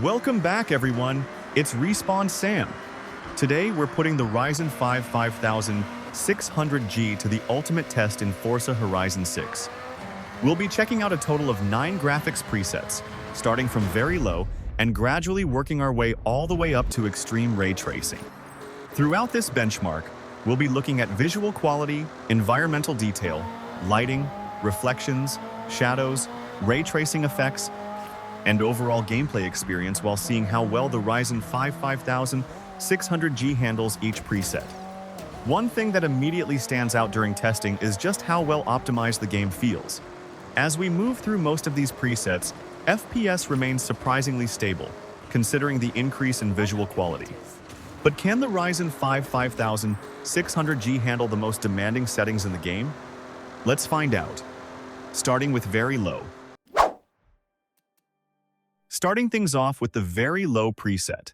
Welcome back, everyone. It's Respawn Sam. Today, we're putting the Ryzen 5 5600G to the ultimate test in Forza Horizon 6. We'll be checking out a total of 9 graphics presets, starting from very low and gradually working our way all the way up to extreme ray tracing. Throughout this benchmark, we'll be looking at visual quality, environmental detail, lighting, reflections, shadows, ray tracing effects, and overall gameplay experience while seeing how well the Ryzen 5 5600G handles each preset. One thing that immediately stands out during testing is just how well optimized the game feels. As we move through most of these presets, FPS remains surprisingly stable, considering the increase in visual quality. But can the Ryzen 5 5600G handle the most demanding settings in the game? Let's find out. Starting with very low. Starting things off with the very low preset.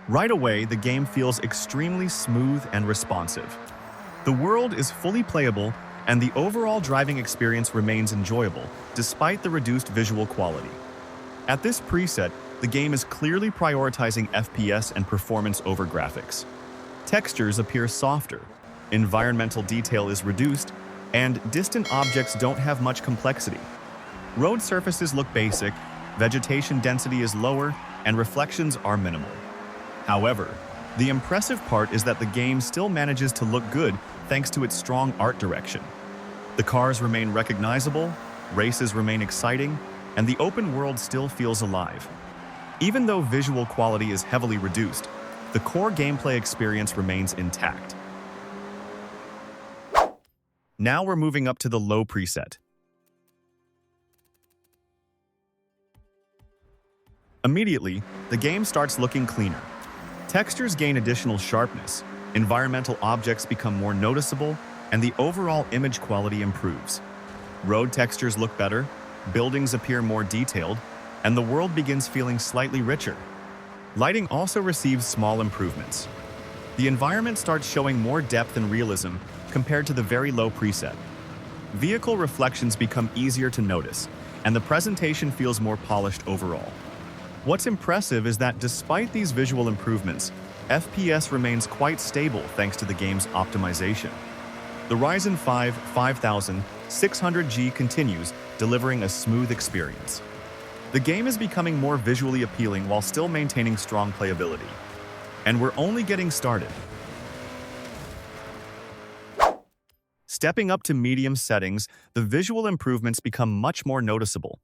Right away, the game feels extremely smooth and responsive. The world is fully playable, and the overall driving experience remains enjoyable, despite the reduced visual quality. At this preset, the game is clearly prioritizing FPS and performance over graphics. Textures appear softer, environmental detail is reduced, and distant objects don't have much complexity. Road surfaces look basic, vegetation density is lower, and reflections are minimal. However, the impressive part is that the game still manages to look good thanks to its strong art direction. The cars remain recognizable, races remain exciting, and the open world still feels alive. Even though visual quality is heavily reduced, the core gameplay experience remains intact. Now we're moving up to the low preset. Immediately, the game starts looking cleaner. Textures gain additional sharpness, environmental objects become more noticeable, and the overall image quality improves. Road textures look better, buildings appear more detailed, and the world begins feeling slightly richer. Lighting also receives small improvements. The environment starts showing more depth and realism compared to the very low preset. Vehicle reflections become easier to notice, and the presentation feels more polished overall. What's impressive is that despite these visual improvements, FPS remains quite stable thanks to the game's optimization. The Ryzen 5 5600G continues, delivering a smooth experience. The game is becoming more visually appealing while still maintaining strong playability. And we're only getting started. Stepping up to medium settings, the visual improvements become much more noticeable.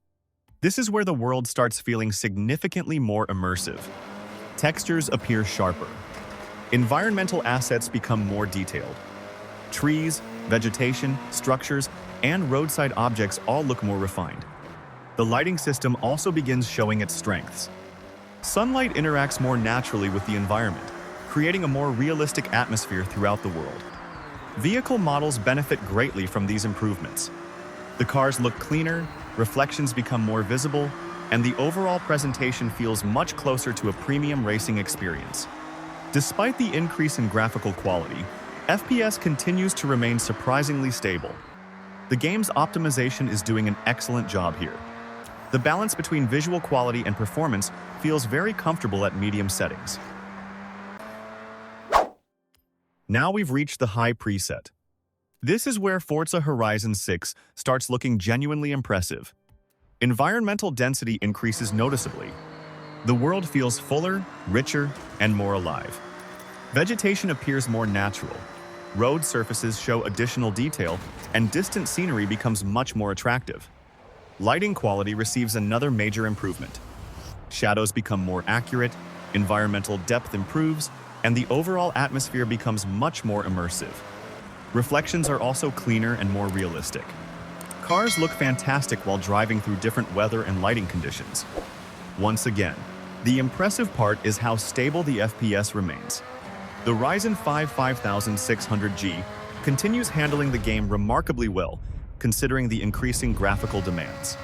This is where the world starts feeling significantly more immersive. Textures appear sharper. Environmental assets become more detailed. Trees, vegetation, structures, and roadside objects all look more refined. The lighting system also begins showing its strengths. Sunlight interacts more naturally with the environment, creating a more realistic atmosphere throughout the world. Vehicle models benefit greatly from these improvements. The cars look cleaner, reflections become more visible, and the overall presentation feels much closer to a premium racing experience. Despite the increase in graphical quality, FPS continues to remain surprisingly stable. The game's optimization is doing an excellent job here. The balance between visual quality and performance feels very comfortable at medium settings. Now we've reached the high preset. This is where Forza Horizon 6 starts looking genuinely impressive. Environmental density increases noticeably. The world feels fuller, richer, and more alive. Vegetation appears more natural. Road surfaces show additional detail, and distant scenery becomes much more attractive. Lighting quality receives another major improvement. Shadows become more accurate, environmental depth improves, and the overall atmosphere becomes much more immersive. Reflections are also cleaner and more realistic. Cars look fantastic while driving through different weather and lighting conditions. Once again, the impressive part is how stable the FPS remains. The Ryzen 5 5600G continues handling the game remarkably well, considering the increasing graphical demands.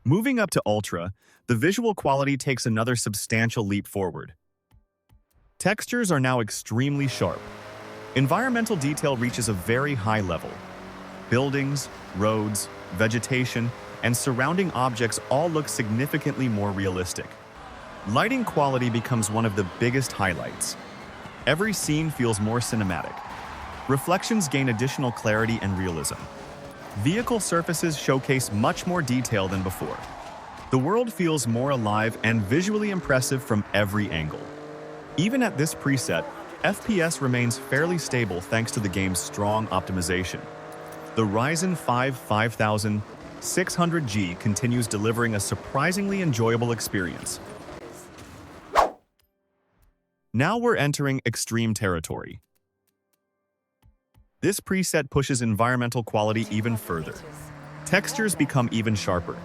Moving up to Ultra, the visual quality takes another substantial leap forward. Textures are now extremely sharp. Environmental detail reaches a very high level. Buildings, roads, vegetation, and surrounding objects all look significantly more realistic. Lighting quality becomes one of the biggest highlights. Every scene feels more cinematic. Reflections gain additional clarity and realism. Vehicle surfaces showcase much more detail than before. The world feels more alive and visually impressive from every angle. Even at this preset, FPS remains fairly stable thanks to the game's strong optimization. The Ryzen 5 5600G continues delivering a surprisingly enjoyable experience. Now we're entering extreme territory. This preset pushes environmental quality even further. Textures become even sharper.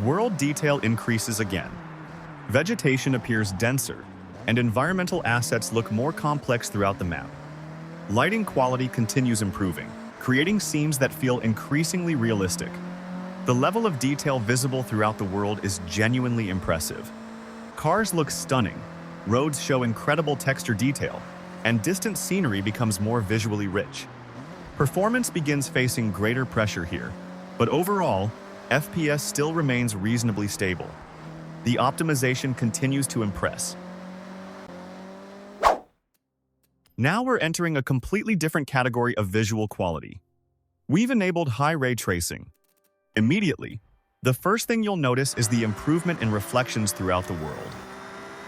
World detail increases again. Vegetation appears denser, and environmental assets look more complex throughout the map. Lighting quality continues improving, creating scenes that feel increasingly realistic. The level of detail visible throughout the world is genuinely impressive. Cars look stunning, roads show incredible texture detail, and distant scenery becomes more visually rich. Performance begins facing greater pressure here, but overall, FPS still remains reasonably stable. The optimization continues to impress. Now we're entering a completely different category of visual quality. We've enabled high ray tracing. Immediately, the first thing you'll notice is the improvement in reflections throughout the world.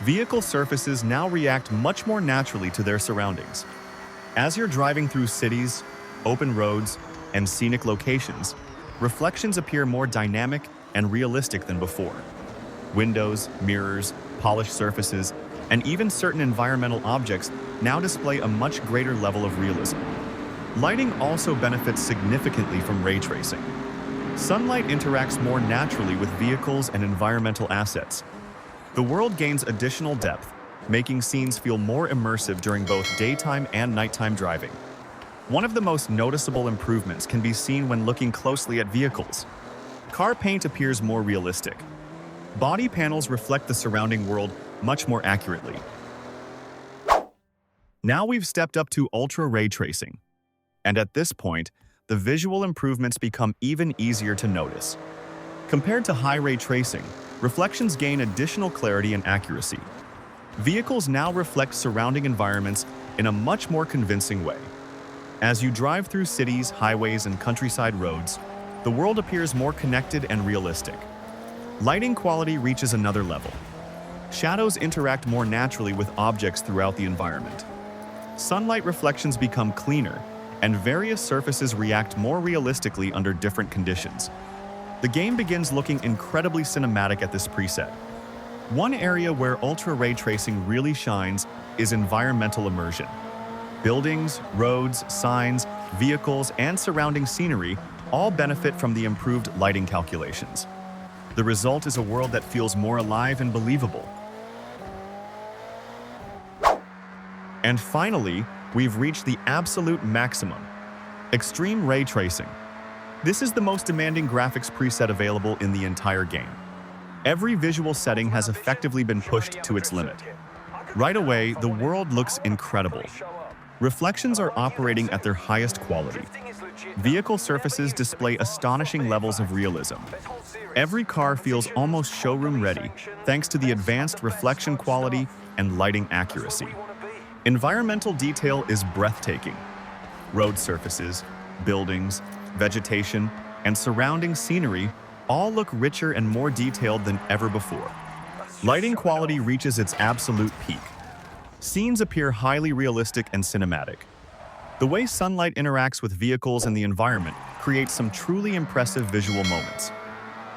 Vehicle surfaces now react much more naturally to their surroundings. As you're driving through cities, open roads, and scenic locations, reflections appear more dynamic and realistic than before. Windows, mirrors, polished surfaces, and even certain environmental objects now display a much greater level of realism. Lighting also benefits significantly from ray tracing. Sunlight interacts more naturally with vehicles and environmental assets. The world gains additional depth, making scenes feel more immersive during both daytime and nighttime driving. One of the most noticeable improvements can be seen when looking closely at vehicles. Car paint appears more realistic. Body panels reflect the surrounding world much more accurately. Now we've stepped up to ultra ray tracing. And at this point, the visual improvements become even easier to notice. Compared to high ray tracing, reflections gain additional clarity and accuracy. Vehicles now reflect surrounding environments in a much more convincing way. As you drive through cities, highways, and countryside roads, the world appears more connected and realistic. Lighting quality reaches another level. Shadows interact more naturally with objects throughout the environment. Sunlight reflections become cleaner, and various surfaces react more realistically under different conditions. The game begins looking incredibly cinematic at this preset. One area where ultra ray tracing really shines is environmental immersion. Buildings, roads, signs, vehicles, and surrounding scenery all benefit from the improved lighting calculations. The result is a world that feels more alive and believable. And finally, we've reached the absolute maximum: extreme ray tracing. This is the most demanding graphics preset available in the entire game. Every visual setting has effectively been pushed to its limit. Right away, the world looks incredible. Reflections are operating at their highest quality. Vehicle surfaces display astonishing levels of realism. Every car feels almost showroom-ready, thanks to the advanced reflection quality and lighting accuracy. Environmental detail is breathtaking. Road surfaces, buildings, vegetation, and surrounding scenery all look richer and more detailed than ever before. Lighting quality reaches its absolute peak. Scenes appear highly realistic and cinematic. The way sunlight interacts with vehicles and the environment creates some truly impressive visual moments.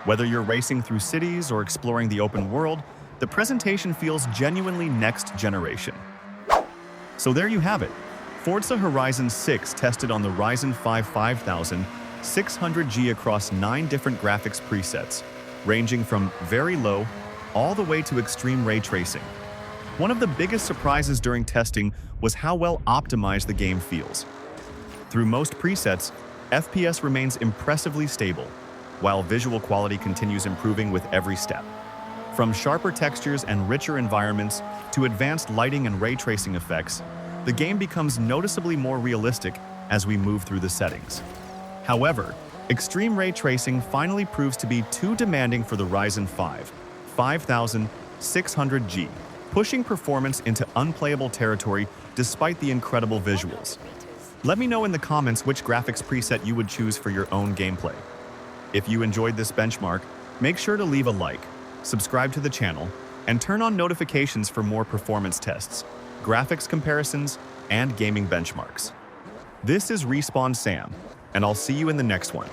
Whether you're racing through cities or exploring the open world, the presentation feels genuinely next generation. So there you have it. Forza Horizon 6 tested on the Ryzen 5 5600G across 9 different graphics presets, ranging from very low all the way to extreme ray tracing. One of the biggest surprises during testing was how well optimized the game feels. Through most presets, FPS remains impressively stable, while visual quality continues improving with every step. From sharper textures and richer environments to advanced lighting and ray tracing effects, the game becomes noticeably more realistic as we move through the settings. However, extreme ray tracing finally proves to be too demanding for the Ryzen 5 5600G, pushing performance into unplayable territory despite the incredible visuals. Let me know in the comments which graphics preset you would choose for your own gameplay. If you enjoyed this benchmark, make sure to leave a like, subscribe to the channel, and turn on notifications for more performance tests, graphics comparisons, and gaming benchmarks. This is Respawn Sam, and I'll see you in the next one.